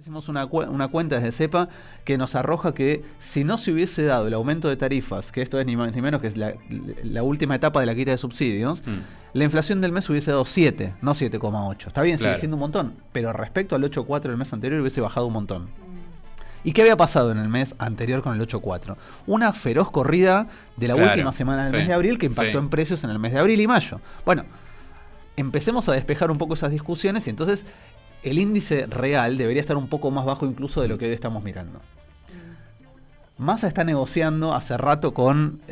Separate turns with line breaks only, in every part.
Hicimos una cuenta desde CEPA que nos arroja que si no se hubiese dado el aumento de tarifas, que esto es ni más ni menos que es la última etapa de la quita de subsidios, la inflación del mes hubiese dado 7, no 7,8. Está bien, sigue siendo un montón, pero respecto al 8,4 del mes anterior hubiese bajado un montón. ¿Y qué había pasado en el mes anterior con el 8,4? Una feroz corrida de la última semana del mes de abril que impactó en precios en el mes de abril y mayo. Bueno, empecemos a despejar un poco esas discusiones y entonces el índice real debería estar un poco más bajo incluso de lo que hoy estamos mirando. Massa está negociando hace rato con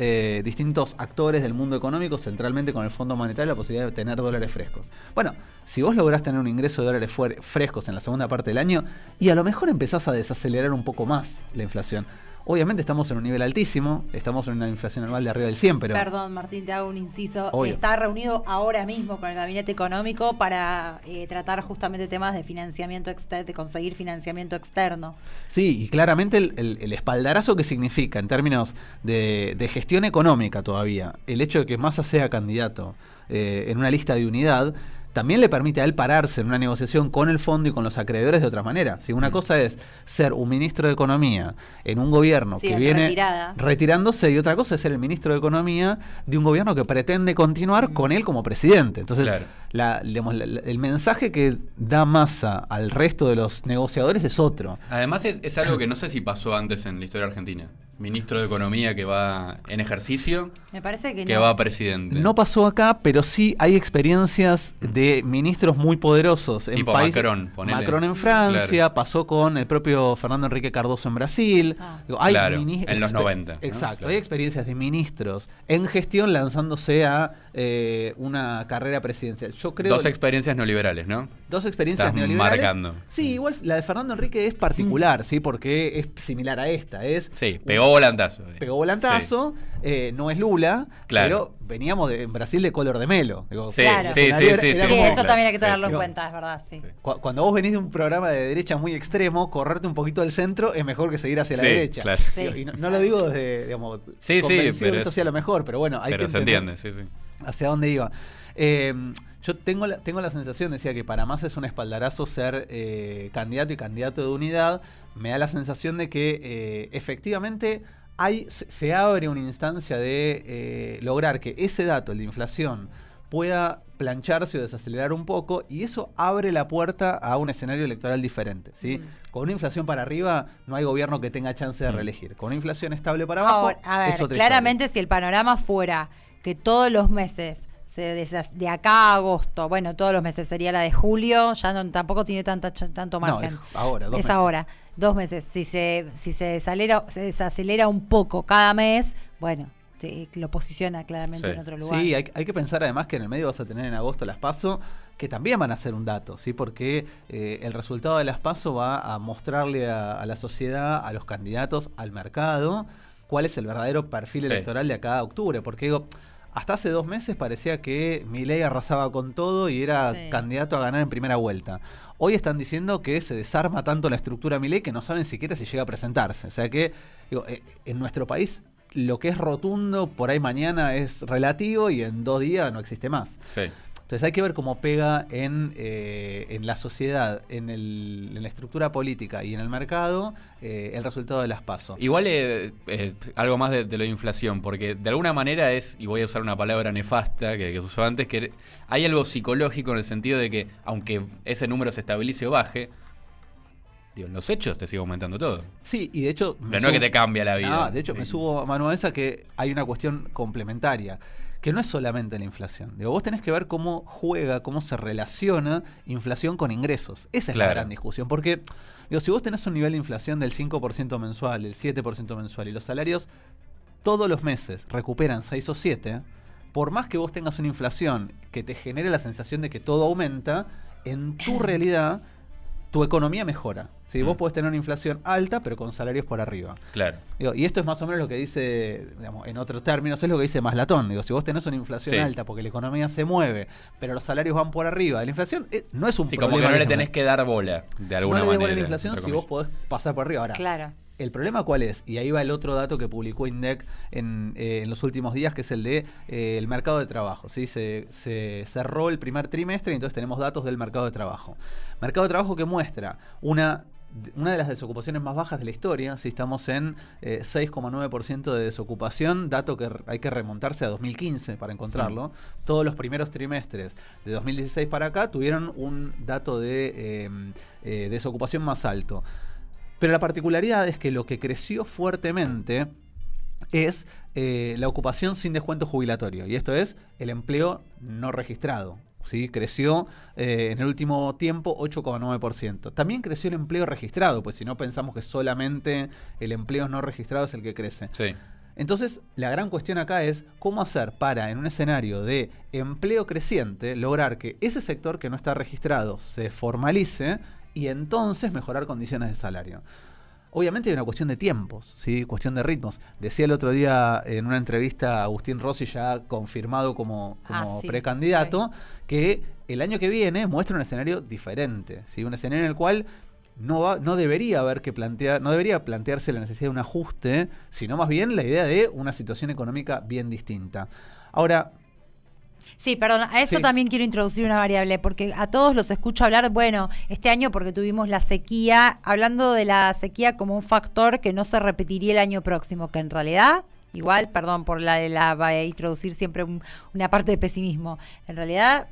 distintos actores del mundo económico, centralmente con el Fondo Monetario, la posibilidad de tener dólares frescos. Bueno, si vos lográs tener un ingreso de dólares frescos en la segunda parte del año, y a lo mejor empezás a desacelerar un poco más la inflación. Obviamente estamos en un nivel altísimo, estamos en una inflación anual de arriba del 100, pero...
Perdón, Martín, te hago un inciso.
Obvio.
Está reunido ahora mismo con el Gabinete Económico para tratar justamente temas de financiamiento de conseguir financiamiento externo.
Sí, y claramente el espaldarazo que significa en términos de gestión económica todavía, el hecho de que Massa sea candidato en una lista de unidad, también le permite a él pararse en una negociación con el fondo y con los acreedores de otra manera. Si una cosa es ser un ministro de Economía en un gobierno que viene retirándose, y otra cosa es ser el ministro de Economía de un gobierno que pretende continuar con él como presidente. Entonces, el mensaje que da Massa al resto de los negociadores es otro.
Además es algo que no sé si pasó antes en la historia argentina. Ministro de Economía que va en ejercicio,
me parece que
va presidente.
No pasó acá, pero sí hay experiencias de ministros muy poderosos en
tipo
países.
Macron
en Francia, pasó con el propio Fernando Enrique Cardoso en Brasil.
Hay en los 90.
Exacto, hay experiencias de ministros en gestión lanzándose a una carrera presidencial. Yo creo
dos experiencias neoliberales, ¿no?
Dos experiencias
Estás
neoliberales.
Marcando.
Sí, igual la de Fernando Enrique es particular, ¿sí? Porque es similar a esta.
Pegó volantazo.
No es Lula, pero veníamos en Brasil de color de Melo.
Sí, eso también hay que tenerlo en cuenta, es verdad, sí.
Cuando vos venís de un programa de derecha muy extremo, correrte un poquito del centro es mejor que seguir hacia la derecha.
Claro.
Y no lo digo desde, convencido que esto sea lo mejor, pero bueno, hay que entender hacia dónde iba. Yo tengo la sensación, decía que para Massa es un espaldarazo ser candidato y candidato de unidad. Me da la sensación de que efectivamente se abre una instancia de lograr que ese dato, el de inflación, pueda plancharse o desacelerar un poco, y eso abre la puerta a un escenario electoral diferente, ¿sí? Con una inflación para arriba no hay gobierno que tenga chance de reelegir. Con una inflación estable para abajo,
a ver,
es otra
claramente
historia.
Si el panorama fuera que todos los meses, de acá a agosto, bueno, todos los meses sería la de julio, ya tampoco tiene tanto margen.
No, es ahora, 2 meses.
Ahora, 2 meses. Si se desacelera un poco cada mes, bueno, lo posiciona claramente en otro lugar.
Sí, hay que pensar además que en el medio vas a tener en agosto las PASO, que también van a ser un dato, ¿sí? Porque el resultado de las PASO va a mostrarle a la sociedad, a los candidatos, al mercado, cuál es el verdadero perfil electoral de acá a octubre. Porque digo, hasta hace 2 meses parecía que Milei arrasaba con todo y era candidato a ganar en primera vuelta. Hoy están diciendo que se desarma tanto la estructura Milei que no saben siquiera si llega a presentarse. O sea que digo, en nuestro país lo que es rotundo por ahí mañana es relativo y en 2 días no existe más.
Sí.
Entonces hay que ver cómo pega en la sociedad, en la estructura política y en el mercado el resultado de las PASO.
Igual algo más de lo de inflación, porque de alguna manera y voy a usar una palabra nefasta que se usó antes, que hay algo psicológico en el sentido de que aunque ese número se estabilice o baje, en los hechos te sigue aumentando todo.
Sí, y de hecho...
Pero no es que te cambia la vida.
No, de hecho me subo a mano a esa que hay una cuestión complementaria, que no es solamente la inflación. Digo, vos tenés que ver cómo juega, cómo se relaciona inflación con ingresos. Esa es la gran discusión, porque si vos tenés un nivel de inflación del 5% mensual, del 7% mensual, y los salarios todos los meses recuperan 6 o 7, por más que vos tengas una inflación que te genere la sensación de que todo aumenta, en tu realidad tu economía mejora. ¿Sí? Vos podés tener una inflación alta, pero con salarios por arriba.
Claro.
Y esto es más o menos lo que dice, en otros términos, es lo que dice Maslatón. Si vos tenés una inflación alta porque la economía se mueve, pero los salarios van por arriba de la inflación, no es un problema.
Como que no le tenés que dar bola, de alguna manera.
No le des bola a la inflación si vos podés pasar por arriba. Ahora,
claro.
¿El problema cuál es? Y ahí va el otro dato que publicó INDEC en los últimos días, que es el de el mercado de trabajo. ¿Sí? Se cerró el primer trimestre y entonces tenemos datos del mercado de trabajo. Mercado de trabajo que muestra una una de las desocupaciones más bajas de la historia. ¿Sí? Estamos en 6,9% de desocupación, dato que hay que remontarse a 2015 para encontrarlo. Todos los primeros trimestres de 2016 para acá tuvieron un dato de desocupación más alto. Pero la particularidad es que lo que creció fuertemente es la ocupación sin descuento jubilatorio, y esto es el empleo no registrado. ¿Sí? Creció en el último tiempo 8,9%. También creció el empleo registrado, pues si no pensamos que solamente el empleo no registrado es el que crece.
Sí.
Entonces, la gran cuestión acá es cómo hacer para, en un escenario de empleo creciente, lograr que ese sector que no está registrado se formalice y entonces mejorar condiciones de salario. Obviamente hay una cuestión de tiempos, ¿sí? Cuestión de ritmos. Decía el otro día en una entrevista a Agustín Rossi, ya confirmado como
sí,
precandidato, que el año que viene muestra un escenario diferente, ¿sí? Un escenario en el cual no debería plantearse la necesidad de un ajuste, sino más bien la idea de una situación económica bien distinta. Ahora,
sí, perdón, a eso también quiero introducir una variable, porque a todos los escucho hablar, bueno, este año porque tuvimos la sequía, hablando de la sequía como un factor que no se repetiría el año próximo, que en realidad, igual, perdón por introducir siempre una parte de pesimismo, en realidad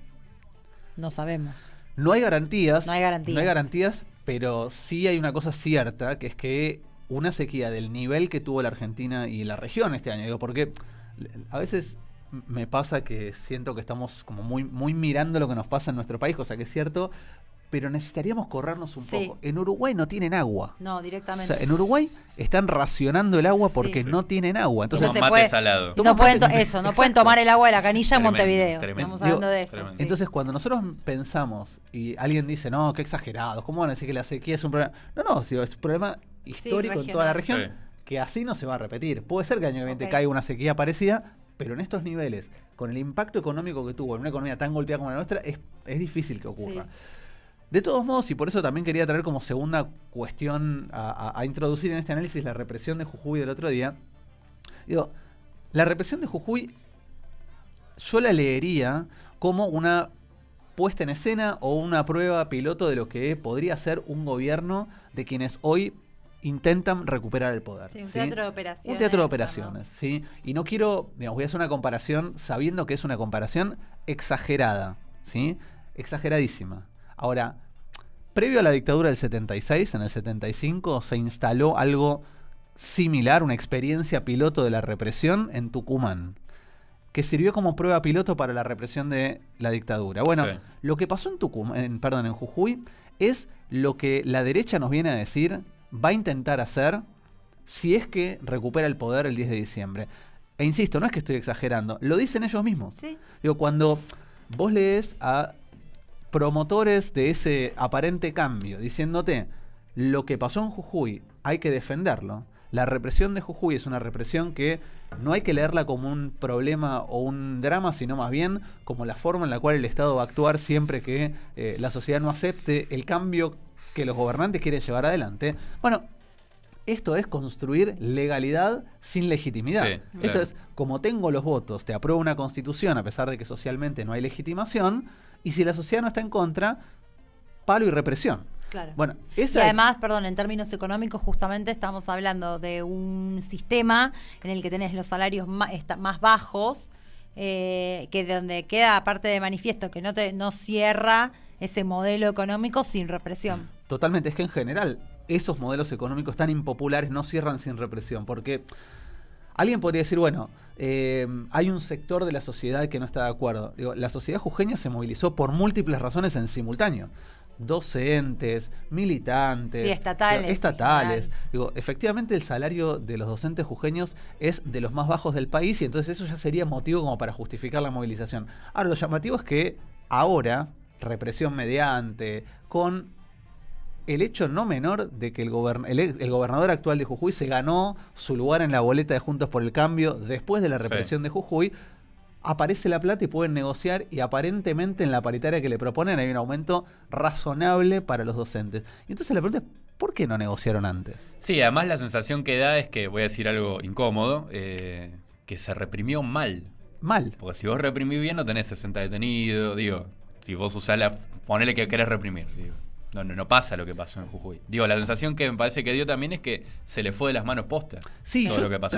no sabemos.
No hay garantías.
No hay garantías,
pero sí hay una cosa cierta, que es que una sequía del nivel que tuvo la Argentina y la región este año, digo, porque a veces me pasa que siento que estamos como muy mirando lo que nos pasa en nuestro país, cosa que es cierto, pero necesitaríamos corrernos un poco. En Uruguay no tienen agua.
No, directamente.
O sea, en Uruguay están racionando el agua porque no tienen agua. Entonces
toman mate salado.
No pueden tomar el agua de la canilla en Montevideo. Estamos hablando de eso.
Sí. Entonces, cuando nosotros pensamos y alguien dice, no, qué exagerados, ¿cómo van a decir que la sequía es un problema? No, es un problema histórico en toda la región, que así no se va a repetir. Puede ser que el año 20 caiga una sequía parecida, pero en estos niveles, con el impacto económico que tuvo en una economía tan golpeada como la nuestra, es difícil que ocurra. Sí. De todos modos, y por eso también quería traer como segunda cuestión a introducir en este análisis la represión de Jujuy del otro día. Digo, la represión de Jujuy yo la leería como una puesta en escena o una prueba piloto de lo que podría ser un gobierno de quienes hoy intentan recuperar el poder.
Sí, un teatro de operaciones.
Un teatro de operaciones, ¿sí? Y no quiero, voy a hacer una comparación sabiendo que es una comparación exagerada, ¿sí? Exageradísima. Ahora, previo a la dictadura del 76, en el 75, se instaló algo similar, una experiencia piloto de la represión en Tucumán, que sirvió como prueba piloto para la represión de la dictadura. Bueno, lo que pasó en Jujuy es lo que la derecha nos viene a decir va a intentar hacer si es que recupera el poder el 10 de diciembre. E insisto, no es que estoy exagerando, lo dicen ellos mismos. Sí. Digo, cuando vos lees a promotores de ese aparente cambio diciéndote lo que pasó en Jujuy hay que defenderlo, la represión de Jujuy es una represión que no hay que leerla como un problema o un drama, sino más bien como la forma en la cual el Estado va a actuar siempre que la sociedad no acepte el cambio que los gobernantes quieren llevar adelante. Bueno, esto es construir legalidad sin legitimidad. Sí, claro. Esto es, como tengo los votos, te apruebo una constitución a pesar de que socialmente no hay legitimación, y si la sociedad no está en contra, palo y represión.
Claro.
Bueno,
y además, perdón, en términos económicos justamente estamos hablando de un sistema en el que tenés los salarios más bajos, que donde queda aparte de manifiesto que no cierra ese modelo económico sin represión.
Totalmente, es que en general esos modelos económicos tan impopulares no cierran sin represión, porque alguien podría decir, bueno, hay un sector de la sociedad que no está de acuerdo. Digo, la sociedad jujeña se movilizó por múltiples razones en simultáneo. Docentes, militantes,
sí, estatales.
Digo, efectivamente el salario de los docentes jujeños es de los más bajos del país y entonces eso ya sería motivo como para justificar la movilización. Ahora, lo llamativo es que ahora, represión mediante, con el hecho no menor de que el gobernador actual de Jujuy se ganó su lugar en la boleta de Juntos por el Cambio después de la represión de Jujuy, aparece la plata y pueden negociar, y aparentemente en la paritaria que le proponen hay un aumento razonable para los docentes. Y entonces la pregunta es, ¿por qué no negociaron antes?
Sí, además la sensación que da es que, voy a decir algo incómodo, que se reprimió mal.
Mal.
Porque si vos reprimís bien no tenés 60 detenidos, digo, si vos usás ponele que querés reprimir, digo. no pasa lo que pasó en Jujuy. Digo, la sensación que me parece que dio también es que se le fue de las manos posta todo lo que pasó.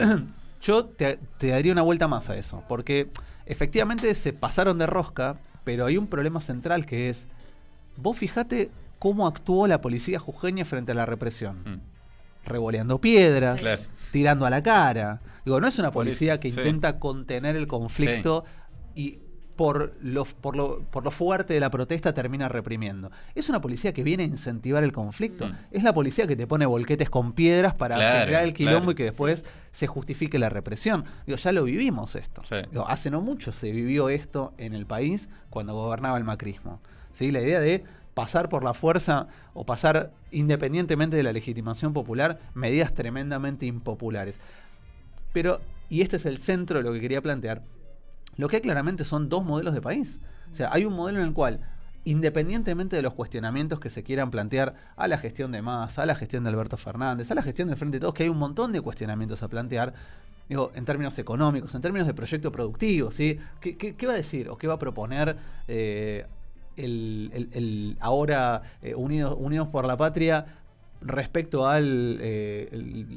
Yo te daría una vuelta más a eso, porque efectivamente se pasaron de rosca, pero hay un problema central que es, vos fijate cómo actuó la policía jujeña frente a la represión. Revoleando piedras, tirando a la cara. Digo, no es una policía que intenta contener el conflicto y por lo fuerte de la protesta termina reprimiendo. Es una policía que viene a incentivar el conflicto. Es la policía que te pone volquetes con piedras para generar el quilombo y que después se justifique la represión. Digo, ya lo vivimos esto. Digo, hace no mucho se vivió esto en el país cuando gobernaba el macrismo. ¿Sí? La idea de pasar por la fuerza o pasar, independientemente de la legitimación popular, medidas tremendamente impopulares. Pero, y este es el centro de lo que quería plantear, lo que hay claramente son dos modelos de país. O sea, hay un modelo en el cual, independientemente de los cuestionamientos que se quieran plantear a la gestión de Massa, a la gestión de Alberto Fernández, a la gestión del Frente de Todos, que hay un montón de cuestionamientos a plantear, digo, en términos económicos, en términos de proyecto productivo, ¿sí? ¿Qué va a decir o qué va a proponer ahora Unidos por la Patria respecto al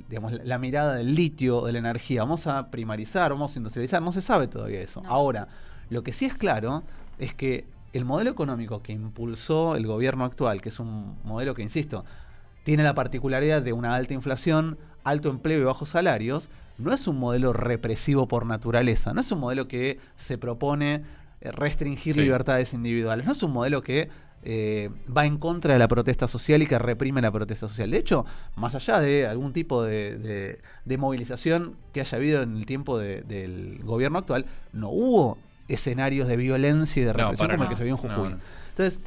digamos, la mirada del litio, de la energía? Vamos a primarizar, vamos a industrializar, no se sabe todavía eso. Ahora, lo que sí es claro es que el modelo económico que impulsó el gobierno actual, que es un modelo que, insisto, tiene la particularidad de una alta inflación, alto empleo y bajos salarios, no es un modelo represivo por naturaleza, no es un modelo que se propone restringir libertades individuales, no es un modelo que va en contra de la protesta social y que reprime la protesta social. De hecho, más allá de algún tipo de movilización que haya habido en el tiempo del gobierno actual, no hubo escenarios de violencia y de represión como el que se vio en Jujuy. Entonces,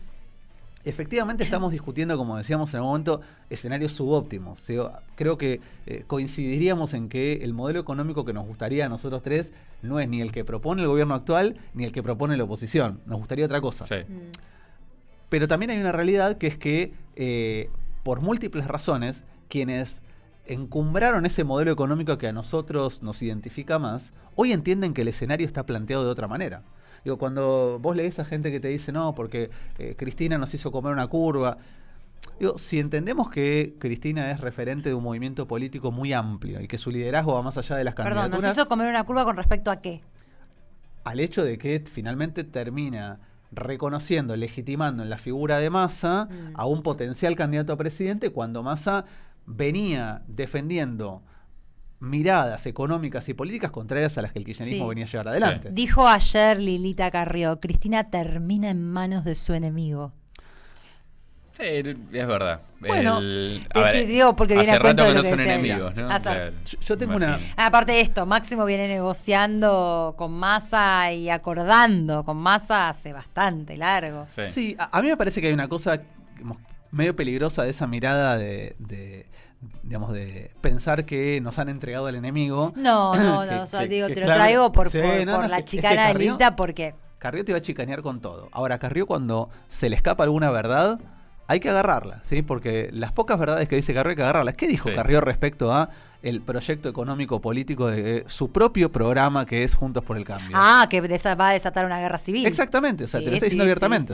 efectivamente estamos discutiendo, como decíamos en algún momento, escenarios subóptimos. ¿Sí? Creo que coincidiríamos en que el modelo económico que nos gustaría a nosotros tres no es ni el que propone el gobierno actual ni el que propone la oposición. Nos gustaría otra cosa. Pero también hay una realidad que es que, por múltiples razones, quienes encumbraron ese modelo económico que a nosotros nos identifica más, hoy entienden que el escenario está planteado de otra manera. Digo, cuando vos lees a gente que te dice, no, porque Cristina nos hizo comer una curva. Digo, si entendemos que Cristina es referente de un movimiento político muy amplio y que su liderazgo va más allá de las candidaturas...
Perdón, ¿nos hizo comer una curva con respecto a qué?
Al hecho de que finalmente termina reconociendo, legitimando en la figura de Massa a un potencial candidato a presidente, cuando Massa venía defendiendo miradas económicas y políticas contrarias a las que el kirchnerismo venía a llevar adelante.
Dijo ayer Lilita Carrió, Cristina termina en manos de su enemigo.
Sí, es verdad.
Bueno, digo porque viene
hace
a cuento
rato
de
que
lo
no son
decía
enemigos, ¿no?
Claro. Yo tengo una...
Aparte de esto, Máximo viene negociando con Massa y acordando con Massa hace bastante largo.
Sí, a mí me parece que hay una cosa medio peligrosa de esa mirada digamos, de pensar que nos han entregado al enemigo.
No, te lo traigo por la chicana de Lilita, porque...
Carrió te va a chicanear con todo. Ahora, Carrió, cuando se le escapa alguna verdad, hay que agarrarla, ¿sí? Porque las pocas verdades que dice Carrió hay que agarrarlas. ¿Qué dijo Carrió respecto a el proyecto económico político de su propio programa, que es Juntos por el Cambio?
Que va a desatar una guerra civil.
Exactamente, o sea, te lo estoy diciendo abiertamente.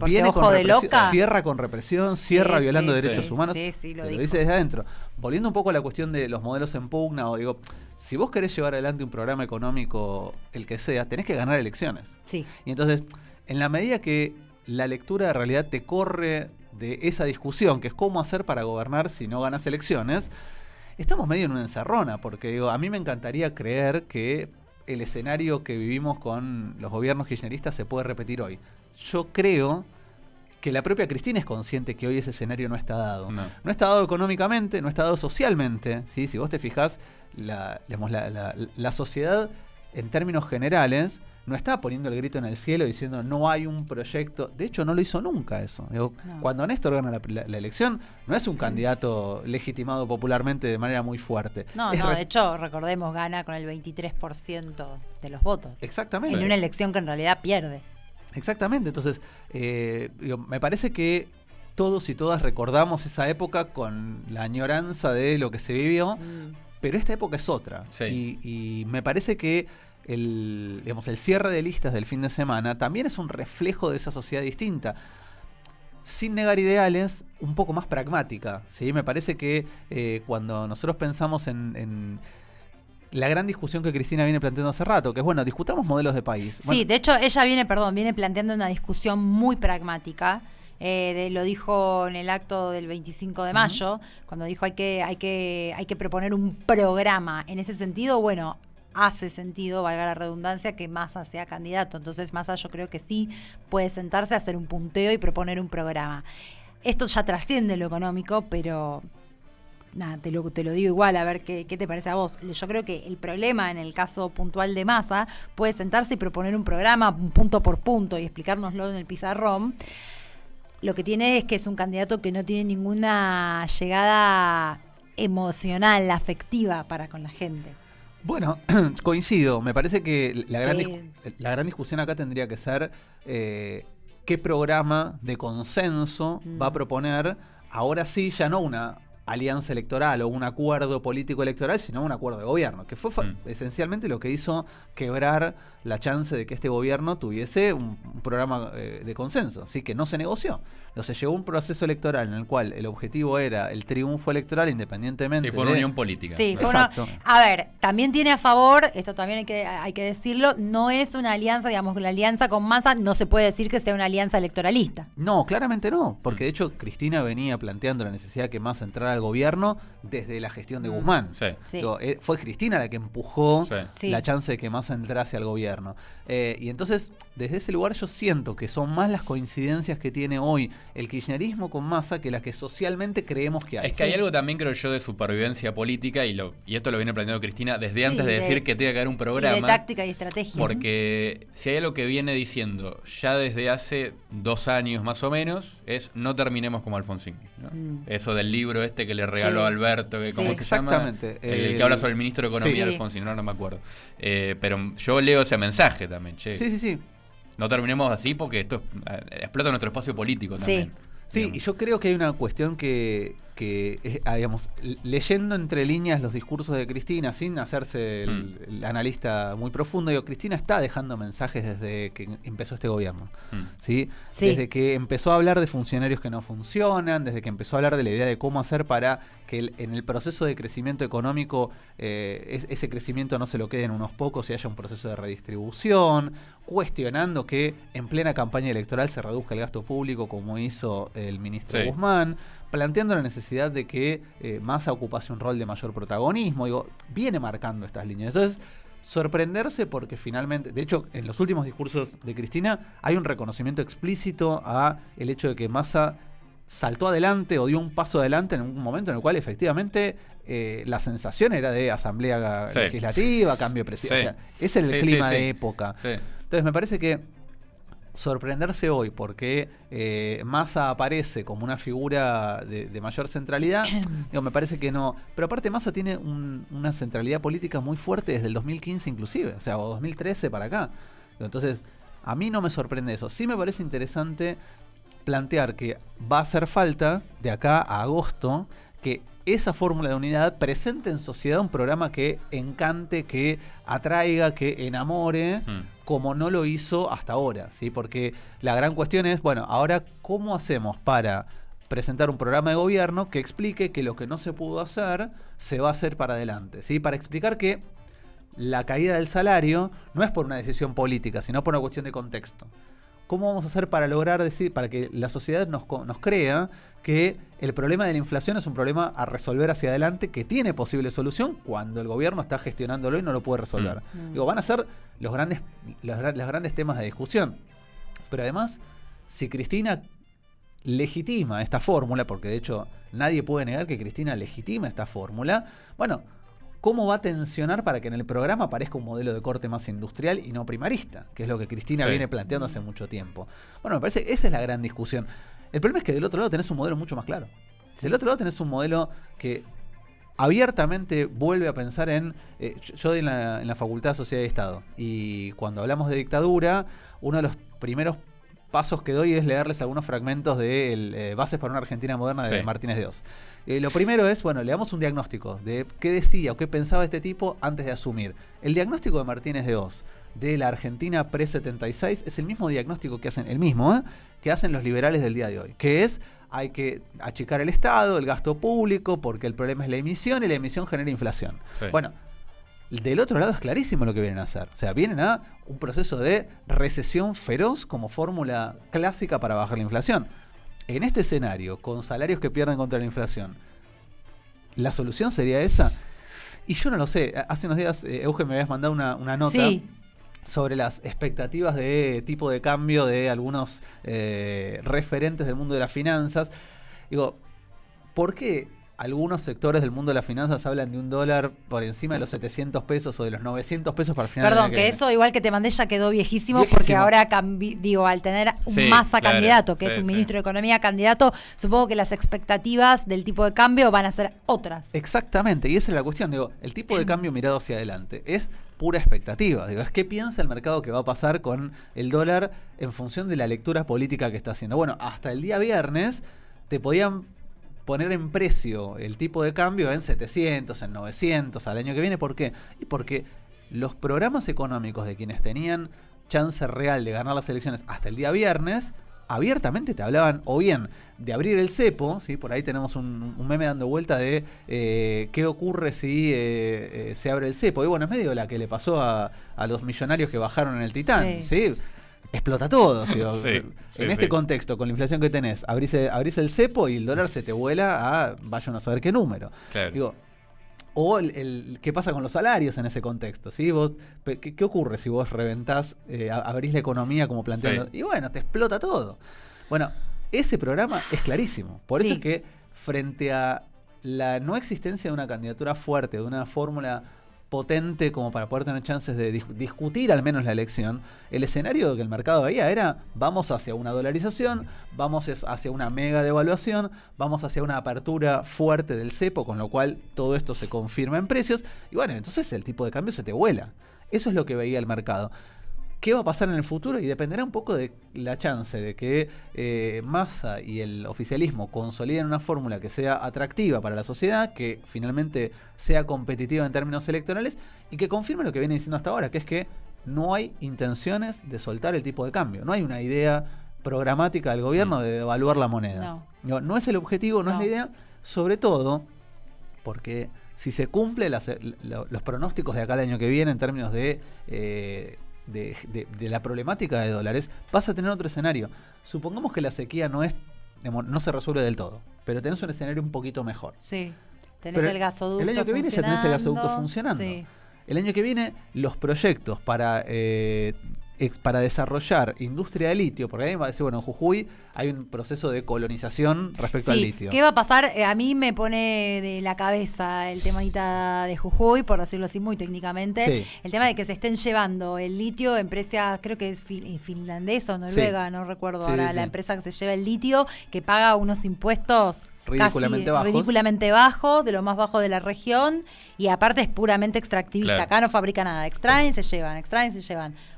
Viene
ojo
con
de loca.
Cierra con represión, cierra violando derechos humanos.
Te
lo dice desde adentro. Volviendo un poco a la cuestión de los modelos en pugna, o digo, si vos querés llevar adelante un programa económico, el que sea, tenés que ganar elecciones.
Sí.
Y entonces, en la medida que la lectura de realidad te corre de esa discusión, que es cómo hacer para gobernar si no ganas elecciones, estamos medio en una encerrona, porque digo, a mí me encantaría creer que el escenario que vivimos con los gobiernos kirchneristas se puede repetir hoy. Yo creo que la propia Cristina es consciente que hoy ese escenario no está dado. No está dado económicamente, no está dado socialmente, ¿sí? Si vos te fijás, la sociedad, en términos generales, no está poniendo el grito en el cielo diciendo no hay un proyecto. De hecho, no lo hizo nunca eso. Digo, cuando Néstor gana la elección, no es un candidato legitimado popularmente de manera muy fuerte.
De hecho, recordemos, gana con el 23% de los votos.
Exactamente.
En una elección que en realidad pierde.
Exactamente. Entonces, me parece que todos y todas recordamos esa época con la añoranza de lo que se vivió, pero esta época es otra. Y me parece que el cierre de listas del fin de semana también es un reflejo de esa sociedad distinta. sin negar ideales, un poco más pragmática, ¿sí? Me parece que cuando nosotros pensamos en la gran discusión que Cristina viene planteando hace rato, que es, bueno, discutamos modelos de país.
Sí,
Bueno,
de hecho ella viene planteando una discusión muy pragmática. Lo dijo en el acto del 25 de mayo, cuando dijo hay que proponer un programa. En ese sentido, bueno, hace sentido, valga la redundancia, que Massa sea candidato. Entonces Massa yo creo que sí puede sentarse a hacer un punteo y proponer un programa. Esto ya trasciende lo económico, pero nada, te lo digo igual, a ver qué te parece a vos. Yo creo que el problema en el caso puntual de Massa puede sentarse y proponer un programa punto por punto y explicárnoslo en el pizarrón. Lo que tiene es que es un candidato que no tiene ninguna llegada emocional, afectiva para con la gente.
bueno, coincido. Me parece que la gran discusión acá tendría que ser qué programa de consenso va a proponer, ahora sí, ya no una alianza electoral o un acuerdo político electoral, sino un acuerdo de gobierno, que fue esencialmente lo que hizo quebrar la chance de que este gobierno tuviese un programa de consenso, así que no se negoció. No se llevó un proceso electoral en el cual el objetivo era el triunfo electoral independientemente.
Sí, fue una unión política.
Sí, fue
exacto.
A ver, también tiene a favor, esto también hay que decirlo, no es una alianza, digamos, la alianza con Massa no se puede decir que sea una alianza electoralista.
No, claramente no, porque de hecho Cristina venía planteando la necesidad de que Massa entrara al gobierno desde la gestión de Guzmán.
Sí.
Sí.
Digo, fue Cristina la que empujó
Sí.
la chance de que Massa entrase al gobierno. Y entonces, desde ese lugar yo siento que son más las coincidencias que tiene hoy el kirchnerismo con Massa que las que socialmente creemos que hay.
Es que hay algo también, creo yo, de supervivencia política, y esto lo viene planteando Cristina desde antes de decir que tiene que haber un programa.
Y de táctica y estrategia.
Porque si hay algo que viene diciendo ya desde hace 2 años más o menos, es no terminemos como Alfonsín, ¿no? Eso del libro este que le regaló a Alberto, que ¿cómo se llama?
Exactamente.
El que habla sobre el ministro de Economía,
Sí.
Alfonsín, no me acuerdo. Pero yo leo ese mensaje también, che.
Sí.
No terminemos así porque esto explota nuestro espacio político también.
Sí, y yo creo que hay una cuestión que digamos, leyendo entre líneas los discursos de Cristina, sin hacerse el analista muy profundo, digo, Cristina está dejando mensajes desde que empezó este gobierno. ¿Sí?
Sí.
Desde que empezó a hablar de funcionarios que no funcionan, desde que empezó a hablar de la idea de cómo hacer para que en el proceso de crecimiento económico ese crecimiento no se lo quede en unos pocos y haya un proceso de redistribución, cuestionando que en plena campaña electoral se reduzca el gasto público como hizo el ministro Guzmán, planteando la necesidad de que Massa ocupase un rol de mayor protagonismo. Digo, viene marcando estas líneas. Entonces, sorprenderse porque finalmente, de hecho, en los últimos discursos de Cristina hay un reconocimiento explícito a el hecho de que Massa saltó adelante o dio un paso adelante en un momento en el cual efectivamente la sensación era de asamblea legislativa, cambio de presidencia. O sea, ese es el clima de época. Sí. Entonces, me parece que sorprenderse hoy porque Massa aparece como una figura de mayor centralidad, digo, me parece que no. Pero aparte Massa tiene una centralidad política muy fuerte desde el 2015 inclusive, o sea, o 2013 para acá. Entonces, a mí no me sorprende eso. Sí me parece interesante plantear que va a hacer falta de acá a agosto que esa fórmula de unidad presente en sociedad un programa que encante, que atraiga, que enamore, como no lo hizo hasta ahora, ¿sí? Porque la gran cuestión es, bueno, ahora ¿cómo hacemos para presentar un programa de gobierno que explique que lo que no se pudo hacer se va a hacer para adelante, ¿sí? Para explicar que la caída del salario no es por una decisión política, sino por una cuestión de contexto. ¿Cómo vamos a hacer para lograr decir, para que la sociedad nos crea que el problema de la inflación es un problema a resolver hacia adelante, que tiene posible solución cuando el gobierno está gestionándolo y no lo puede resolver? Digo, van a ser los grandes temas de discusión. Pero además, si Cristina legitima esta fórmula, porque de hecho nadie puede negar que Cristina legitima esta fórmula, bueno, ¿cómo va a tensionar para que en el programa aparezca un modelo de corte más industrial y no primarista? Que es lo que Cristina viene planteando hace mucho tiempo. Bueno, me parece que esa es la gran discusión. El problema es que del otro lado tenés un modelo mucho más claro. Del otro lado tenés un modelo que abiertamente vuelve a pensar en... yo doy en la Facultad de Sociedad y Estado, y cuando hablamos de dictadura, uno de los primeros pasos que doy es leerles algunos fragmentos de Bases para una Argentina Moderna de Martínez de Oz. Lo primero es, bueno, le damos un diagnóstico de qué decía o qué pensaba este tipo antes de asumir. El diagnóstico de Martínez de Oz de la Argentina pre-76 es el mismo diagnóstico que hacen, que hacen los liberales del día de hoy, que es hay que achicar el Estado, el gasto público, porque el problema es la emisión y la emisión genera inflación.
Sí.
Bueno, del otro lado es clarísimo lo que vienen a hacer. O sea, vienen a un proceso de recesión feroz como fórmula clásica para bajar la inflación. En este escenario, con salarios que pierden contra la inflación, ¿la solución sería esa? Y yo no lo sé. Hace unos días, Eugen, me habías mandado una nota.
Sí.
Sobre las expectativas de tipo de cambio de algunos referentes del mundo de las finanzas. Digo, ¿por qué algunos sectores del mundo de las finanzas hablan de un dólar por encima de los 700 pesos o de los 900 pesos para el final
Perdón,
del año
que
viene?
eso igual que te mandé ya quedó viejísimo. Porque ahora, al tener un
Sí,
Massa
claro,
candidato, que
sí,
es un
sí.
ministro de Economía candidato, supongo que las expectativas del tipo de cambio van a ser otras.
Exactamente, y esa es la cuestión. Digo, el tipo de cambio mirado hacia adelante es pura expectativa. Digo, es qué piensa el mercado que va a pasar con el dólar en función de la lectura política que está haciendo. Bueno, hasta el día viernes te podían poner en precio el tipo de cambio en 700, en 900 al año que viene. ¿Por qué? Y porque los programas económicos de quienes tenían chance real de ganar las elecciones hasta el día viernes, abiertamente te hablaban o bien de abrir el cepo, ¿sí? Por ahí tenemos un meme dando vuelta de qué ocurre si se abre el cepo. Y bueno, es medio la que le pasó a los millonarios que bajaron en el Titán, ¿sí? Explota todo. ¿Sí? En este contexto, con la inflación que tenés, abrís el cepo y el dólar se te vuela a vaya uno a saber qué número.
Claro.
Digo, o qué pasa con los salarios en ese contexto, ¿sí? ¿Qué ocurre si vos reventás, abrís la economía como planteando?
Sí.
Y bueno, te explota todo. Bueno, ese programa es clarísimo. Por eso es que frente a la no existencia de una candidatura fuerte, de una fórmula potente como para poder tener chances de discutir al menos la elección, el escenario que el mercado veía era vamos hacia una dolarización, vamos hacia una mega devaluación, vamos hacia una apertura fuerte del cepo, con lo cual todo esto se confirma en precios y bueno, entonces el tipo de cambio se te vuela. Eso es lo que veía el mercado. ¿Qué va a pasar en el futuro? Y dependerá un poco de la chance de que Massa y el oficialismo consoliden una fórmula que sea atractiva para la sociedad, que finalmente sea competitiva en términos electorales y que confirme lo que viene diciendo hasta ahora, que es que no hay intenciones de soltar el tipo de cambio. No hay una idea programática del gobierno de devaluar la moneda. No es el objetivo, no es la idea, sobre todo porque si se cumple los pronósticos de acá al año que viene en términos de la problemática de dólares, vas a tener otro escenario. Supongamos que la sequía no se resuelve del todo, pero tenés un escenario un poquito mejor.
Sí, tenés el gasoducto.
El año que viene ya tenés el gasoducto funcionando.
Sí.
El año que viene los proyectos para desarrollar industria de litio, porque ahí va a decir, bueno, en Jujuy hay un proceso de colonización respecto al litio.
¿Qué va a pasar? A mí me pone de la cabeza el temita de Jujuy, por decirlo así muy técnicamente.
Sí.
El tema de que se estén llevando el litio, empresa, creo que es finlandesa o noruega, no recuerdo ahora, la empresa que se lleva el litio, que paga unos impuestos ridículamente bajo, de lo más bajo de la región, y aparte es puramente extractivista.
Claro.
Acá no fabrica nada, extraen, se llevan.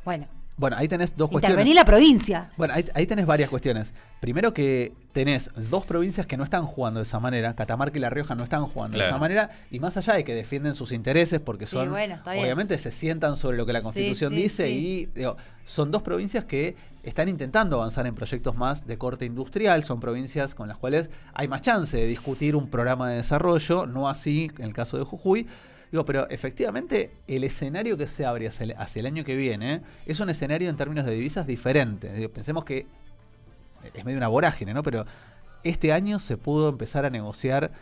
Bueno,
Ahí tenés dos cuestiones.
intervení la provincia.
Bueno, ahí tenés varias cuestiones. Primero que tenés dos provincias que no están jugando de esa manera. Catamarca y La Rioja no están jugando de esa manera. Y más allá de que defienden sus intereses, porque son, obviamente se sientan sobre lo que la Constitución dice. Y son dos provincias que están intentando avanzar en proyectos más de corte industrial. Son provincias con las cuales hay más chance de discutir un programa de desarrollo. No así en el caso de Jujuy. Pero efectivamente el escenario que se abre hacia el año que viene es un escenario en términos de divisas diferente. Pensemos que es medio una vorágine, ¿no? Pero este año se pudo empezar a negociar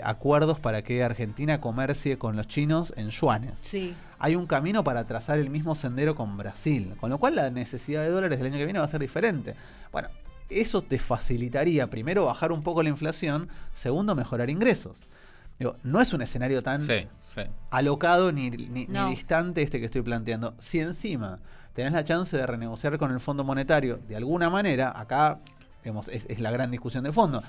acuerdos para que Argentina comercie con los chinos en yuanes.
Sí.
Hay un camino para trazar el mismo sendero con Brasil, con lo cual la necesidad de dólares del año que viene va a ser diferente. Bueno, eso te facilitaría, primero, bajar un poco la inflación, segundo, mejorar ingresos. No es un escenario tan alocado ni distante este que estoy planteando. Si encima tenés la chance de renegociar con el Fondo Monetario de alguna manera, acá es la gran discusión de fondo.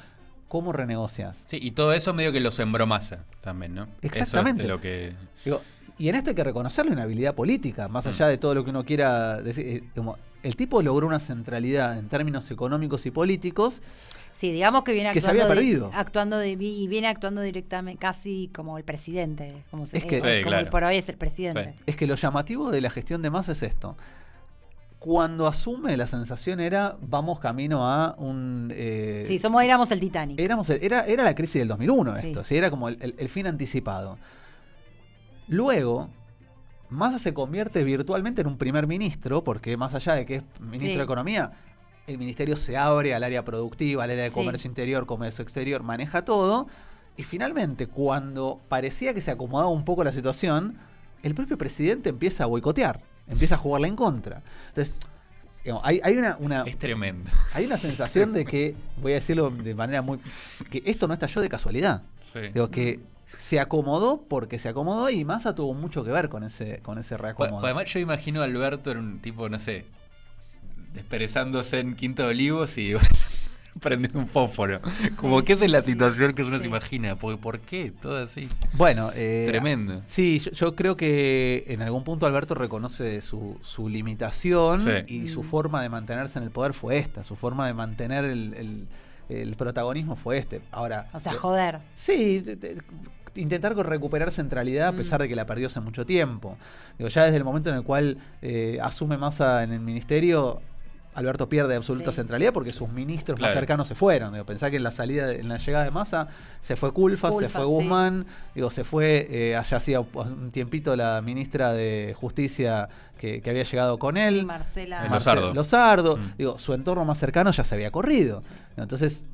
¿cómo renegocias?
Sí, y todo eso medio que lo sembró Massa también, ¿no?
Exactamente.
Eso es de lo que...
Digo, y en esto hay que reconocerle una habilidad política, más allá de todo lo que uno quiera decir. Como el tipo logró una centralidad en términos económicos y políticos.
Sí, digamos que viene
que se había perdido.
Y viene actuando directamente, casi como el presidente, como
Es que,
sí, claro.
por hoy es el presidente.
Sí.
Es que lo llamativo de la gestión de Massa es esto. Cuando asume, la sensación era, vamos camino a un...
Sí, éramos el Titanic.
Era la crisis del 2001
Sí.
esto, ¿sí? Era como el fin anticipado. Luego, Massa se convierte virtualmente en un primer ministro, porque más allá de que es ministro
Sí.
de Economía, el ministerio se abre al área productiva, al área de
Sí.
comercio interior, comercio exterior, maneja todo. Y finalmente, cuando parecía que se acomodaba un poco la situación, el propio presidente empieza a boicotear, empieza a jugarla en contra. Entonces, digamos, hay una
Es tremendo.
hay una sensación de que, voy a decirlo de manera muy... que esto no estalló de casualidad.
Sí.
Digo, que se acomodó porque se acomodó y Massa tuvo mucho que ver con ese reacomodo.
Además, yo imagino a Alberto en un tipo, no sé, desperezándose en Quinta de Olivos y prendiendo un fósforo. Como que esa es la situación que uno se imagina. ¿Por qué? Todo así.
Bueno,
Tremendo.
Sí, yo creo que en algún punto Alberto reconoce su limitación y su forma de mantenerse en el poder fue esta. Su forma de mantener el protagonismo fue este. Ahora,
O sea, joder.
sí, intentar recuperar centralidad a pesar de que la perdió hace mucho tiempo. Digo, ya desde el momento en el cual asume Massa en el ministerio, Alberto pierde absoluta centralidad porque sus ministros más cercanos se fueron. Digo, pensá que en la llegada de Massa se fue Culfas, se fue Guzmán, digo, se fue allá hacía un tiempito la ministra de Justicia que había llegado con él.
Sí, Marcela
Lozardo. Digo, su entorno más cercano ya se había corrido. Entonces,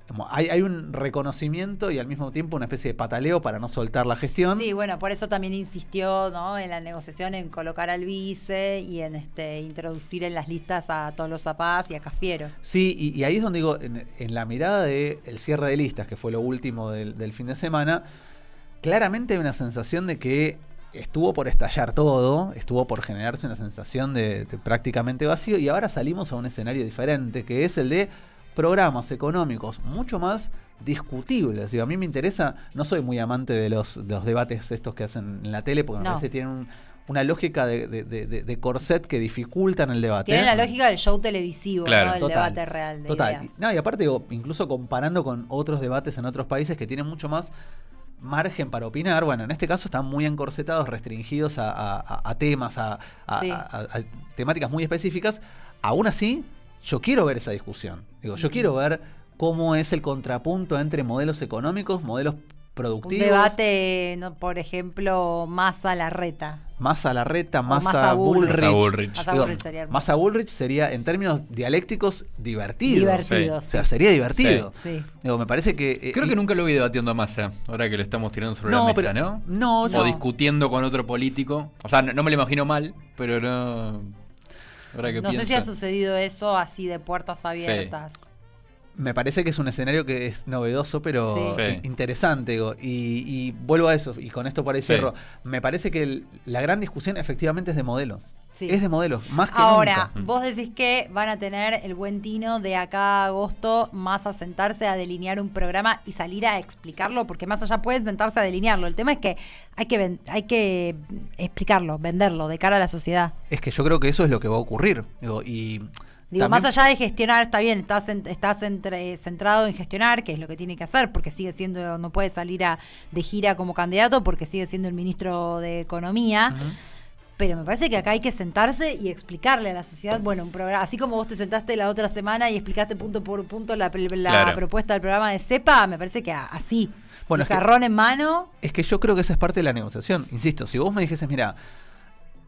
como hay un reconocimiento y al mismo tiempo una especie de pataleo para no soltar la gestión.
Sí, bueno, por eso también insistió, ¿no?, en la negociación en colocar al vice y en introducir en las listas a Tolosa Paz y a Cafiero.
Sí, y ahí es donde digo, en la mirada del cierre de listas, que fue lo último del fin de semana, claramente hay una sensación de que estuvo por estallar todo, estuvo por generarse una sensación de prácticamente vacío, y ahora salimos a un escenario diferente, que es el de programas económicos mucho más discutibles. Digo, a mí me interesa, no soy muy amante de los debates estos que hacen en la tele, porque me parece que tienen una lógica de corset que dificultan el debate.
Tiene la lógica del show televisivo,
claro,
¿no? El debate real de ideas.
No, y aparte, digo, incluso comparando con otros debates en otros países que tienen mucho más margen para opinar, bueno, en este caso están muy encorsetados, restringidos a temas, a temáticas muy específicas. Aún así, yo quiero ver esa discusión. Digo, yo quiero ver cómo es el contrapunto entre modelos económicos, modelos productivos.
Un debate, ¿no? Por ejemplo, Massa Larreta.
Massa Larreta,
Massa
Bullrich.
Massa
Bullrich sería, en términos dialécticos, divertido.
Divertido,
sí. O sea, sería divertido.
Sí.
Digo, me parece que...
Creo que nunca lo vi debatiendo a Massa, ahora que lo estamos tirando sobre la mesa, ¿no?
No,
o discutiendo con otro político. O sea, no me lo imagino mal, pero no... Ahora que
no sé si ha sucedido eso así de puertas abiertas.
Sí.
Me parece que es un escenario que es novedoso, pero interesante. Digo. Y vuelvo a eso, y con esto por ahí cierro. Me parece que la gran discusión efectivamente es de modelos. Sí. Es de modelos, más que
ahora,
nunca.
vos decís que van a tener el buen tino de acá a agosto más a sentarse a delinear un programa y salir a explicarlo, porque más allá pueden sentarse a delinearlo. El tema es que hay que explicarlo, venderlo de cara a la sociedad.
Es que yo creo que eso es lo que va a ocurrir. Digo,
también, más allá de gestionar, está bien, estás centrado en gestionar, que es lo que tiene que hacer, porque sigue siendo, no puede salir de gira como candidato, porque sigue siendo el ministro de Economía. Pero me parece que acá hay que sentarse y explicarle a la sociedad, bueno, un programa, así como vos te sentaste la otra semana y explicaste punto por punto la propuesta del programa de CEPA, me parece que así, pizarrón en mano.
Es que yo creo que esa es parte de la negociación. Insisto, si vos me dijeses, mira,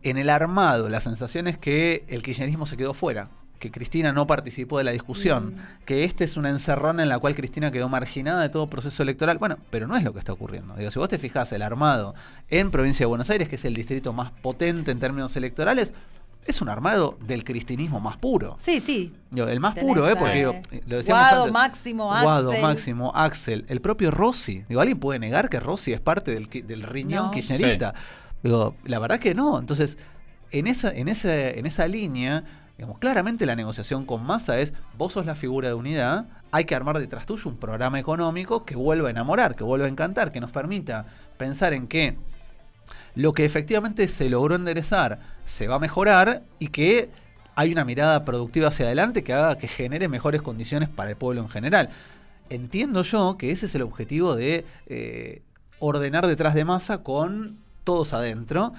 en el armado la sensación es que el kirchnerismo se quedó fuera, que Cristina no participó de la discusión, que es una encerrona en la cual Cristina quedó marginada de todo proceso electoral. Bueno, pero no es lo que está ocurriendo. Digo, si vos te fijás, el armado en Provincia de Buenos Aires, que es el distrito más potente en términos electorales, es un armado del cristinismo más puro.
Sí, sí.
Digo, el más puro, porque digo, lo decíamos
Guado,
antes.
Máximo,
Axel, el propio Rossi. Digo, ¿alguien puede negar que Rossi es parte del riñón kirchnerista? Digo, la verdad que no. Entonces, en esa línea, Digamos, claramente la negociación con Massa es, vos sos la figura de unidad, hay que armar detrás tuyo un programa económico que vuelva a enamorar, que vuelva a encantar, que nos permita pensar en que lo que efectivamente se logró enderezar se va a mejorar y que hay una mirada productiva hacia adelante que haga que genere mejores condiciones para el pueblo en general. Entiendo yo que ese es el objetivo de ordenar detrás de Massa con todos adentro,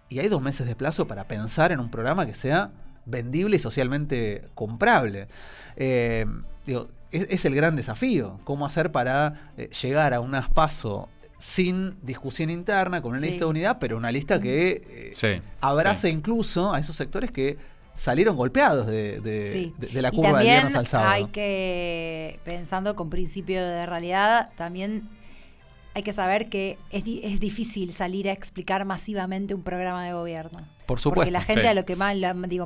y hay 2 meses de plazo para pensar en un programa que sea vendible y socialmente comprable. Es el gran desafío, cómo hacer para llegar a unas PASO sin discusión interna, con una lista de unidad, pero una lista que abrace incluso a esos sectores que salieron golpeados de la curva del viernes al sábado.
Hay que, pensando con principio de realidad, también hay que saber que es difícil salir a explicar masivamente un programa de gobierno.
Por supuesto.
Porque la gente a lo que más,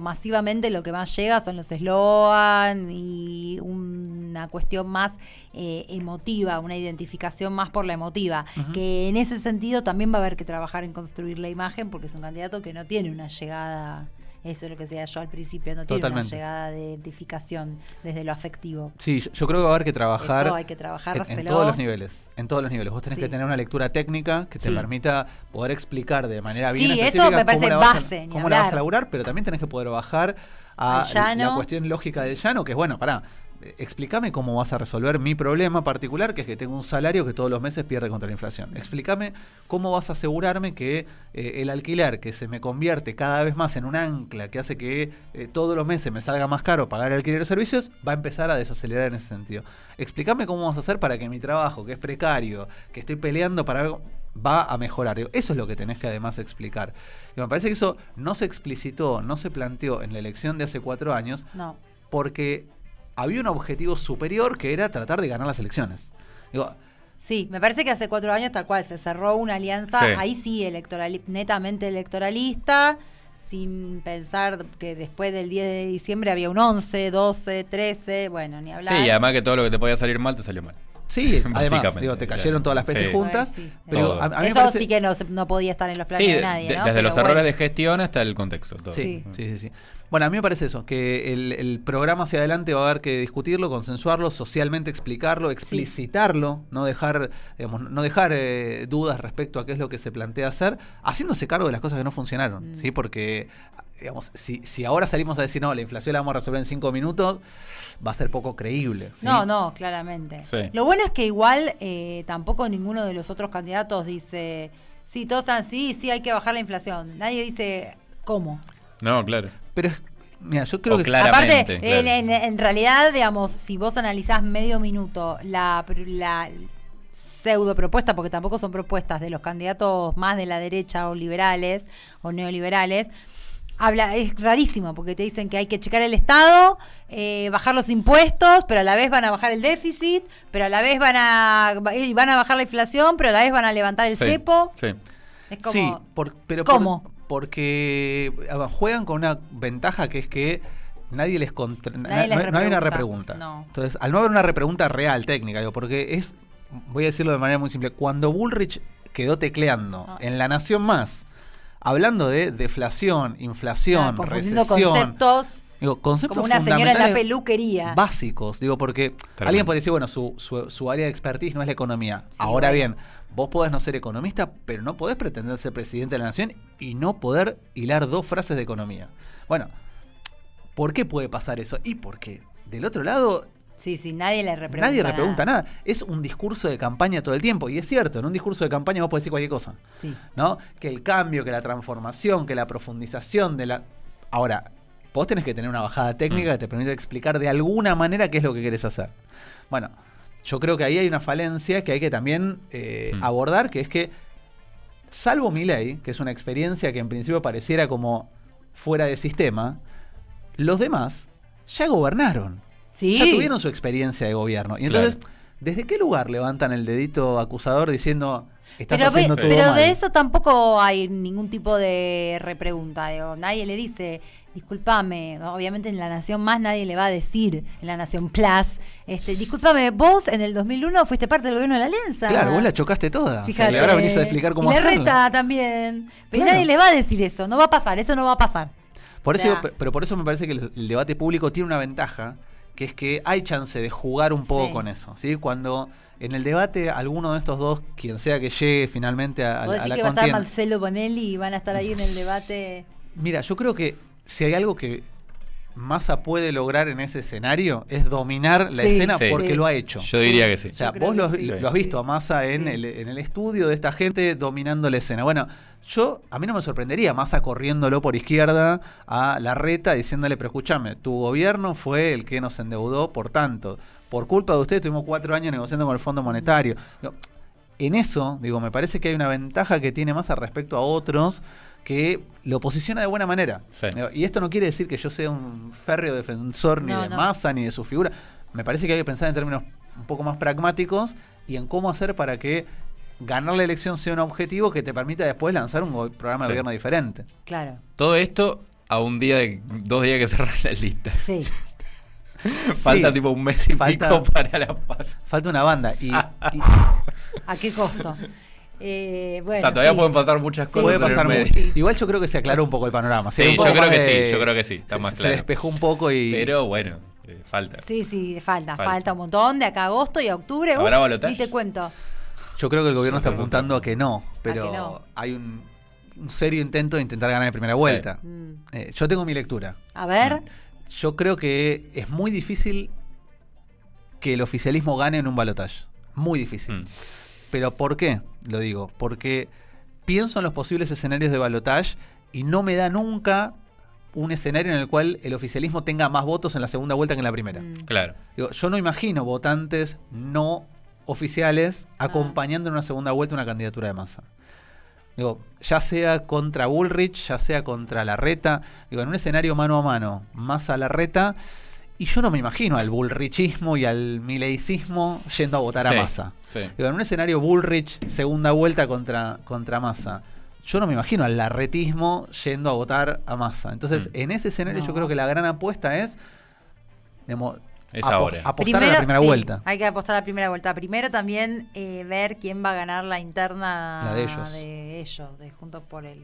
masivamente lo que más llega son los eslogan y una cuestión más emotiva, una identificación más por la emotiva. Que en ese sentido también va a haber que trabajar en construir la imagen, porque es un candidato que no tiene una llegada. Eso es lo que decía yo al principio, no tiene una llegada de identificación desde lo afectivo. Sí,
yo creo que va a haber que trabajar,
eso hay que trabajárselo
en todos los niveles. En todos los niveles. Vos tenés que tener una lectura técnica que te permita poder explicar de manera bien específica
eso me parece base,
cómo la vas a laburar, pero también tenés que poder bajar a la cuestión lógica del llano, que es, bueno, explícame cómo vas a resolver mi problema particular, que es que tengo un salario que todos los meses pierde contra la inflación. Explícame cómo vas a asegurarme que el alquiler, que se me convierte cada vez más en un ancla que hace que todos los meses me salga más caro pagar el alquiler de servicios, va a empezar a desacelerar en ese sentido. Explícame cómo vas a hacer para que mi trabajo, que es precario, que estoy peleando para algo, va a mejorar. Eso es lo que tenés que además explicar. Me parece que eso no se explicitó, no se planteó en la elección de hace 4 años, porque había un objetivo superior que era tratar de ganar las elecciones.
Sí, me parece que hace 4 años tal cual se cerró una alianza, ahí sí, netamente electoralista, sin pensar que después del 10 de diciembre había un 11, 12, 13, bueno, ni hablar.
Sí, y además que todo lo que te podía salir mal, te salió mal.
Sí, además, te cayeron todas las pestes juntas. Pero
a mí eso parece... sí que no podía estar en los planes de nadie, ¿no?
Desde los errores de gestión hasta el contexto. Todo.
Sí. Bueno, a mí me parece eso, que el programa hacia adelante va a haber que discutirlo, consensuarlo, socialmente explicarlo, explicitarlo, no dejar dudas respecto a qué es lo que se plantea hacer, haciéndose cargo de las cosas que no funcionaron, ¿sí? Porque, si ahora salimos a decir, no, la inflación la vamos a resolver en 5 minutos, va a ser poco creíble, ¿sí?
No, claramente. Sí. Lo bueno es que igual tampoco ninguno de los otros candidatos dice, sí, todos sí, hay que bajar la inflación. Nadie dice, ¿cómo?
No, claro.
Pero mira, yo creo que
aparte, en realidad, digamos, si vos analizás medio minuto la pseudo propuesta, porque tampoco son propuestas de los candidatos más de la derecha o liberales o neoliberales, es rarísimo, porque te dicen que hay que checar el Estado, bajar los impuestos, pero a la vez van a bajar el déficit, pero a la vez van a bajar la inflación, pero a la vez van a levantar el cepo.
Sí.
Es como,
pero
¿cómo?
Porque juegan con una ventaja que es que no hay una repregunta.
No.
Entonces, al no haber una repregunta real, técnica, porque voy a decirlo de manera muy simple, cuando Bullrich quedó tecleando en La Nación Más, hablando de deflación, inflación,
confundiendo
recesión,
conceptos como una señora en la peluquería.
Básicos, porque alguien puede decir, bueno, su área de expertise no es la economía. Ahora bien, vos podés no ser economista, pero no podés pretender ser presidente de la nación y no poder hilar 2 frases de economía. Bueno, ¿por qué puede pasar eso? Y porque del otro lado...
Sí, nadie le
pregunta nada. Es un discurso de campaña todo el tiempo. Y es cierto, en un discurso de campaña vos podés decir cualquier cosa.
Sí.
¿No? Que el cambio, que la transformación, que la profundización de la... Ahora, vos tenés que tener una bajada técnica que te permita explicar de alguna manera qué es lo que querés hacer. Bueno, yo creo que ahí hay una falencia que hay que también abordar, que es que, salvo Milei, que es una experiencia que en principio pareciera como fuera de sistema, los demás ya gobernaron.
Sí.
Ya tuvieron su experiencia de gobierno. Y entonces, ¿desde qué lugar levantan el dedito acusador diciendo estás haciendo todo mal?
Pero de eso tampoco hay ningún tipo de repregunta. Nadie le dice, discúlpame, ¿no? Obviamente en La Nación Más nadie le va a decir, en La Nación Plus, discúlpame, vos en el 2001 fuiste parte del gobierno de la Alianza.
Claro, vos la chocaste toda.
Fíjate.
Y ahora venís a explicar cómo hacerlo.
Y Larreta también. Pero nadie le va a decir eso, no va a pasar, eso no va a pasar.
Por
O
eso,
sea,
pero por eso me parece que el debate público tiene una ventaja, que es que hay chance de jugar un poco
Sí.
con eso, ¿sí? Cuando en el debate alguno de estos dos, quien sea que llegue finalmente a
¿vos decís
la
que va a estar
contienda...
Marcelo Bonelli y van a estar ahí en el debate?
Mira, yo creo que si hay algo que Massa puede lograr en ese escenario es dominar la
Sí,
escena
sí.
porque
Sí.
lo ha hecho.
Yo diría que sí.
O sea,
Yo creo
vos
que
lo,
sí.
lo has visto a Massa en,
Sí.
en el estudio de esta gente dominando la escena. Bueno, a mí no me sorprendería Massa corriéndolo por izquierda a Larreta diciéndole, pero escúchame, tu gobierno fue el que nos endeudó por tanto. Por culpa de usted tuvimos 4 años negociando con el Fondo Monetario. Digo, en eso, me parece que hay una ventaja que tiene Massa respecto a otros que lo posiciona de buena manera.
Sí.
Y esto no quiere decir que yo sea un férreo defensor ni
No,
de
no.
Massa ni de su figura. Me parece que hay que pensar en términos un poco más pragmáticos y en cómo hacer para que ganar la elección sea un objetivo que te permita después lanzar un programa de
Sí.
gobierno diferente.
Claro,
Todo esto a 2 días que cerrar la lista.
sí.
Falta
Sí,
tipo un mes y
falta-
pico para la paz.
falta una banda. Y
¿A qué costo? Bueno,
O sea, todavía
sí.
pueden pasar muchas
Sí.
cosas.
puede
en el
pasar
medio.
mucho.
Sí.
Igual yo creo que se aclaró un poco el panorama.
Sí,
Un
yo
poco
creo
más
que
de-
sí, yo creo que sí, está más
se
claro.
despejó un poco y...
Pero bueno, falta.
Sí, sí, falta
Falta.
un montón. De acá a agosto y a octubre.
¿Habrá
uf,
balotaje?
ni te cuento.
Yo creo que el gobierno
Yo
está
creo que
apuntando
no.
a que no, pero
que no.
hay un serio intento de intentar ganar en primera vuelta.
Mm.
Yo tengo mi lectura.
A ver.
Yo creo que es muy difícil que el oficialismo gane en un balotaje. Muy difícil.
Mm.
¿Pero por qué? Lo digo. Porque pienso en los posibles escenarios de balotaje y no me da nunca un escenario en el cual el oficialismo tenga más votos en la segunda vuelta que en la primera.
Mm.
Claro.
Digo, yo no imagino votantes no oficiales acompañando en una segunda vuelta una candidatura de Massa. Digo, ya sea contra Bullrich, ya sea contra Larreta, digo, en un escenario mano a mano, Massa-Larreta, y yo no me imagino al bullrichismo y al mileicismo yendo a votar
Sí,
a Massa.
sí.
Digo, en un escenario Bullrich, segunda vuelta contra Massa, yo no me imagino al larretismo yendo a votar a Massa. Entonces, en ese escenario
No.
yo creo que la gran apuesta es, digamos,
Es ahora.
apostar a la primera
sí,
vuelta.
Hay que apostar a la primera vuelta. Primero también ver quién va a ganar la interna
La de ellos.
de Juntos por el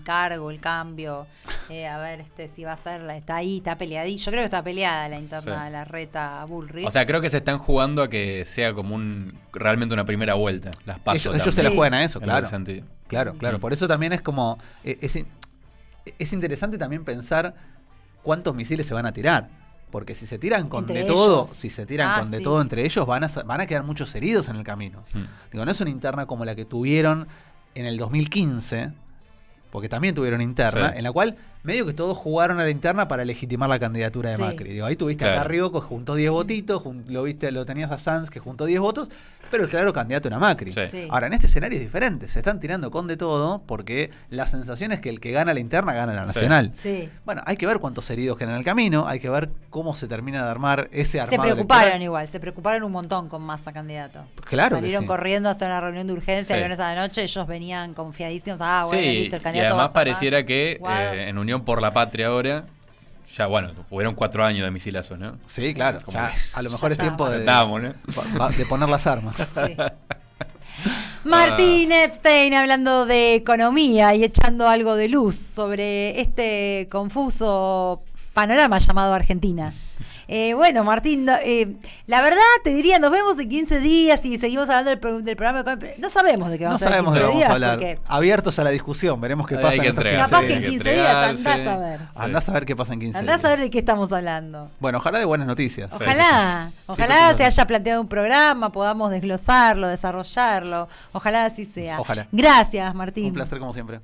Cargo, el cambio. A ver si va a ser, está ahí, está peleadí. Yo creo que está peleada la interna
Sí.
de Larreta Bullrich.
O sea, creo que se están jugando a que sea como realmente una primera vuelta. Las pasos.
Ellos se la
Sí.
juegan a eso,
en
claro.
ese sentido.
Claro, claro. Por eso también es como. Es interesante también pensar cuántos misiles se van a tirar. Porque si se tiran con
Entre
de todo,
ellos.
si se tiran con de
Sí.
todo entre ellos, van a quedar muchos heridos en el camino. Digo, no es una interna como la que tuvieron en el 2015, porque también tuvieron interna,
Sí.
en la cual medio que todos jugaron a la interna para legitimar la candidatura de
Sí.
Macri. Digo, ahí tuviste a
Claro.
Carrió que juntó 10 votitos, lo tenías a Sanz que juntó 10 votos, pero el claro candidato era Macri.
Sí.
Sí.
Ahora, en este escenario es diferente, se están tirando con de todo porque la sensación es que el que gana la interna gana la nacional.
Sí.
Bueno, hay que ver cuántos heridos quedan en el camino, hay que ver cómo se termina de armar ese
Se
armado
preocuparon
electoral.
igual, se preocuparon un montón con Massa candidato.
Claro que
Salieron
sí.
corriendo a hacer una reunión de urgencia
Sí.
el viernes a la noche, ellos venían confiadísimos, bueno,
Sí,
listo, el
y
candidato
además
va a ser
pareciera
Massa.
que
Guau.
en Unión por la Patria ahora, ya bueno, hubieron 4 años de misilazos, ¿no?
Sí, claro.
Como
ya,
que-
a lo mejor es
Ya
tiempo de,
Estábamos, ¿no?
de poner las armas.
Sí. Martín Epstein hablando de economía y echando algo de luz sobre este confuso panorama llamado Argentina. Bueno, Martín, la verdad te diría, nos vemos en 15 días y seguimos hablando del programa. No sabemos de qué
No
vamos a hablar en
sabemos de
15
qué vamos
días
a hablar.
porque
Abiertos a la discusión, veremos qué
Hay
pasa
que
en estos
entregarse,
15
capaz que en
días.
15 días
entregarse.
andás a ver.
Andás a ver qué pasa en 15
Andás
días.
a ver de qué estamos hablando.
Bueno, ojalá de buenas noticias.
Ojalá, ojalá
porque
se
no.
haya planteado un programa, podamos desglosarlo, desarrollarlo. Ojalá así sea.
Ojalá.
Gracias, Martín.
Un placer como siempre.